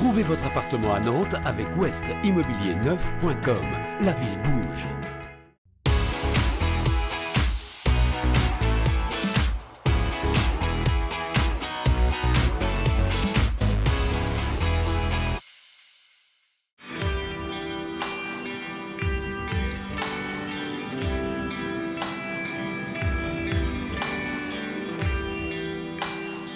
Trouvez votre appartement à Nantes avec ouestimmobilierneuf.com. La ville bouge.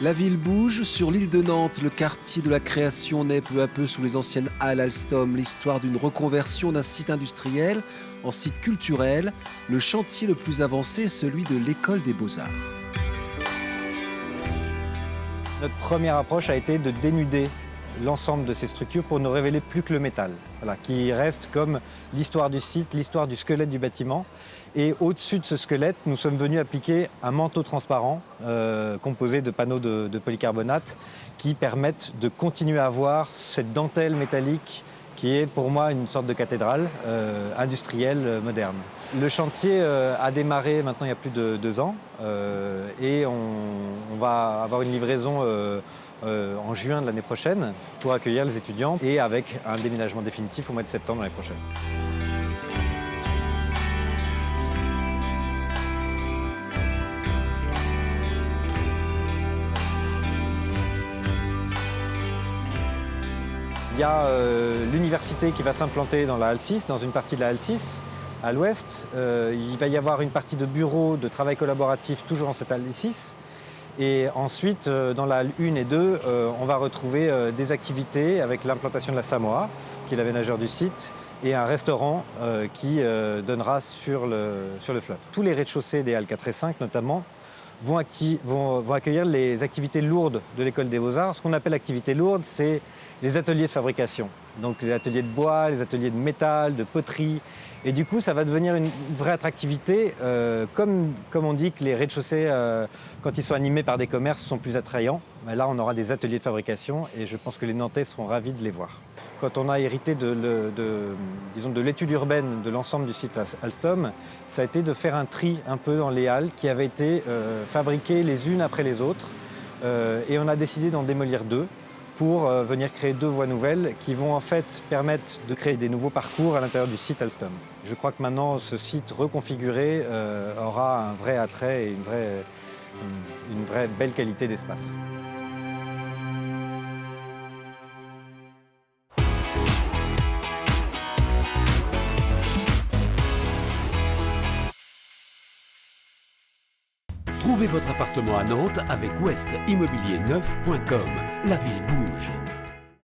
La ville bouge. Sur l'île de Nantes, le quartier de la création naît peu à peu sous les anciennes halles Alstom. L'histoire d'une reconversion d'un site industriel en site culturel. Le chantier le plus avancé est celui de l'école des beaux-arts. Notre première approche a été de dénuder l'ensemble de ces structures pour ne révéler plus que le métal, qui reste comme l'histoire du site, l'histoire du squelette du bâtiment. Et au-dessus de ce squelette, nous sommes venus appliquer un manteau transparent composé de panneaux de polycarbonate qui permettent de continuer à avoir cette dentelle métallique qui est pour moi une sorte de cathédrale industrielle moderne. Le chantier a démarré maintenant il y a plus de 2 ans et on va avoir une livraison en juin de l'année prochaine pour accueillir les étudiants et avec un déménagement définitif au mois de septembre l'année prochaine. Il y a l'université qui va s'implanter dans la halle 6, dans une partie de la halle 6, à l'ouest. Il va y avoir une partie de bureaux de travail collaboratif toujours dans cette halle 6. Et ensuite, dans la halle 1 et 2, on va retrouver des activités avec l'implantation de la Samoa, qui est l'aménageur du site, et un restaurant qui donnera sur le fleuve. Tous les rez-de-chaussée des halles 4 et 5 notamment vont accueillir les activités lourdes de l'école des beaux-arts. Ce qu'on appelle activités lourdes, c'est les ateliers de fabrication. Donc les ateliers de bois, les ateliers de métal, de poterie. Et du coup, ça va devenir une vraie attractivité. Comme on dit que les rez-de-chaussée, quand ils sont animés par des commerces, sont plus attrayants. Mais là, on aura des ateliers de fabrication et je pense que les Nantais seront ravis de les voir. Quand on a hérité de l'étude urbaine de l'ensemble du site Alstom, ça a été de faire un tri un peu dans les halles qui avaient été fabriquées les unes après les autres. Et on a décidé d'en démolir 2. Pour venir créer 2 voies nouvelles qui vont en fait permettre de créer des nouveaux parcours à l'intérieur du site Alstom. Je crois que maintenant ce site reconfiguré aura un vrai attrait et une vraie belle qualité d'espace. Trouvez votre appartement à Nantes avec ouestimmobilierneuf.com. La ville bouge.